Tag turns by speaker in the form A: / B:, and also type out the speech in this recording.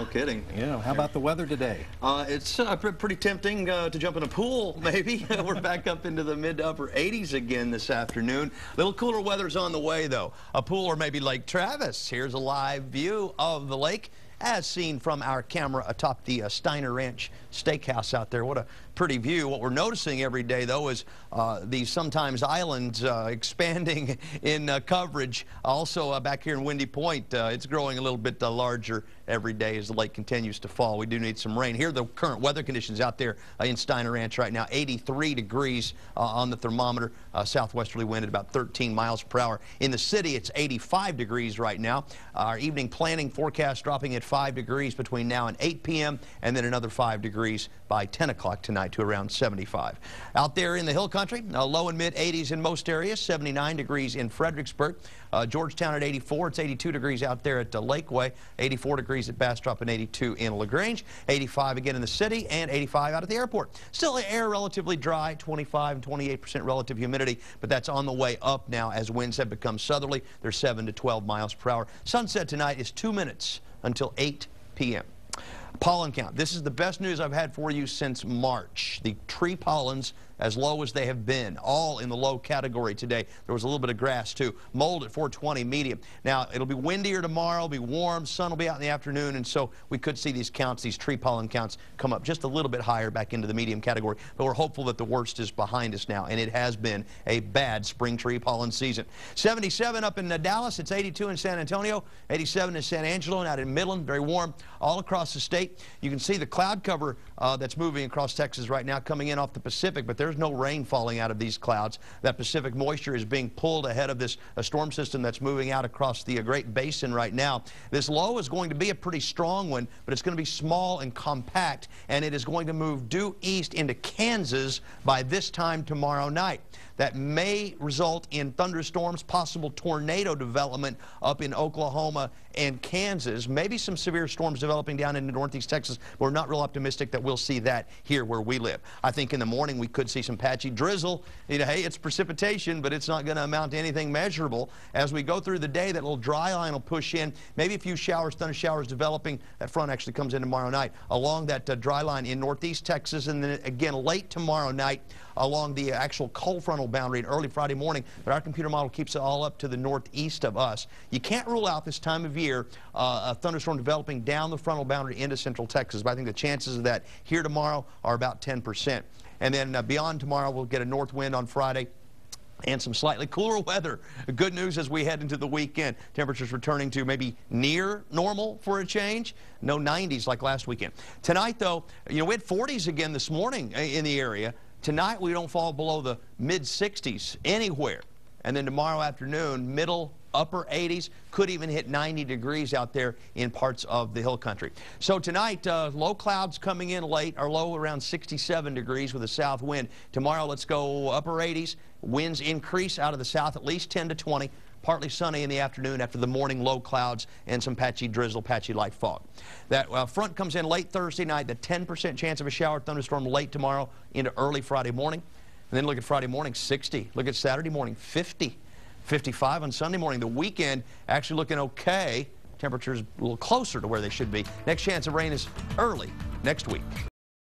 A: no kidding.
B: Yeah, how about the weather today?
A: It's pretty tempting to jump in a pool, maybe. We're back up into the mid to upper 80s again this afternoon. A little cooler weather's on the way, though. A pool or maybe Lake Travis. Here's a live view of the lake as seen from our camera atop the Steiner Ranch Steakhouse out there. What a pretty view. What we're noticing every day, though, is these sometimes islands expanding in coverage. Also, back here in Windy Point, it's growing a little bit larger every day as the lake continues to fall. We do need some rain. Here are the current weather conditions out there in Steiner Ranch right now. 83 degrees on the thermometer. Southwesterly wind at about 13 miles per hour. In the city, it's 85 degrees right now. Our evening planning forecast dropping at 5 degrees between now and 8 p.m. and then another 5 degrees by 10 o'clock tonight to around 75. Out there in the hill country, low and mid 80s in most areas, 79 degrees in Fredericksburg. Georgetown at 84. It's 82 degrees out there at Lakeway, 84 degrees at Bastrop, and 82 in LaGrange, 85 again in the city, and 85 out at the airport. Still the air relatively dry, 25 and 28% relative humidity, but that's on the way up now as winds have become southerly. They're 7 to 12 miles per hour. Sunset tonight is 2 minutes until 8 p.m. Pollen count. This is the best news I've had for you since March. The tree pollens as low as they have been, all in the low category today. There was a little bit of grass, too. Mold at 420, medium. Now, it'll be windier tomorrow, it'll be warm, sun will be out in the afternoon, and so we could see these counts, these tree pollen counts, come up just a little bit higher back into the medium category. But we're hopeful that the worst is behind us now, and it has been a bad spring tree pollen season. 77 up in Dallas, it's 82 in San Antonio, 87 in San Angelo, and out in Midland, very warm all across the state. You can see the cloud cover that's moving across Texas right now coming in off the Pacific, but there's no rain falling out of these clouds. That Pacific moisture is being pulled ahead of this storm system that's moving out across the Great Basin right now. This low is going to be a pretty strong one, but it's going to be small and compact, and it is going to move due east into Kansas by this time tomorrow night. That may result in thunderstorms, possible tornado development up in Oklahoma and Kansas. Maybe some severe storms developing down into northeast Texas. We're not real optimistic that we'll see that here where we live. I think in the morning we could see some patchy drizzle. You know, hey, it's precipitation, but it's not going to amount to anything measurable. As we go through the day, that little dry line will push in. Maybe a few showers, thunder showers developing. That front actually comes in tomorrow night along that dry line in northeast Texas, and then again late tomorrow night along the actual cold frontal boundary and early Friday morning, but our computer model keeps it all up to the northeast of us. You can't rule out this time of year a thunderstorm developing down the frontal boundary into central Texas, but I think the chances of that here tomorrow are about 10%. And then beyond tomorrow, we'll get a north wind on Friday and some slightly cooler weather. Good news as we head into the weekend. Temperatures returning to maybe near normal for a change. No 90s like last weekend. Tonight, though, you know, we had 40s again this morning in the area. Tonight, we don't fall below the mid-60s anywhere. And then tomorrow afternoon, middle, upper 80s, could even hit 90 degrees out there in parts of the hill country. So tonight, low clouds coming in late, our low around 67 degrees with a south wind. Tomorrow, let's go upper 80s. Winds increase out of the south at least 10 to 20. Partly sunny in the afternoon after the morning low clouds and some patchy drizzle, patchy light fog. That front comes in late Thursday night, the 10% chance of a shower thunderstorm late tomorrow into early Friday morning. And then look at Friday morning, 60. Look at Saturday morning, 50. 55 on Sunday morning. The weekend actually looking okay. Temperatures a little closer to where they should be. Next chance of rain is early next week.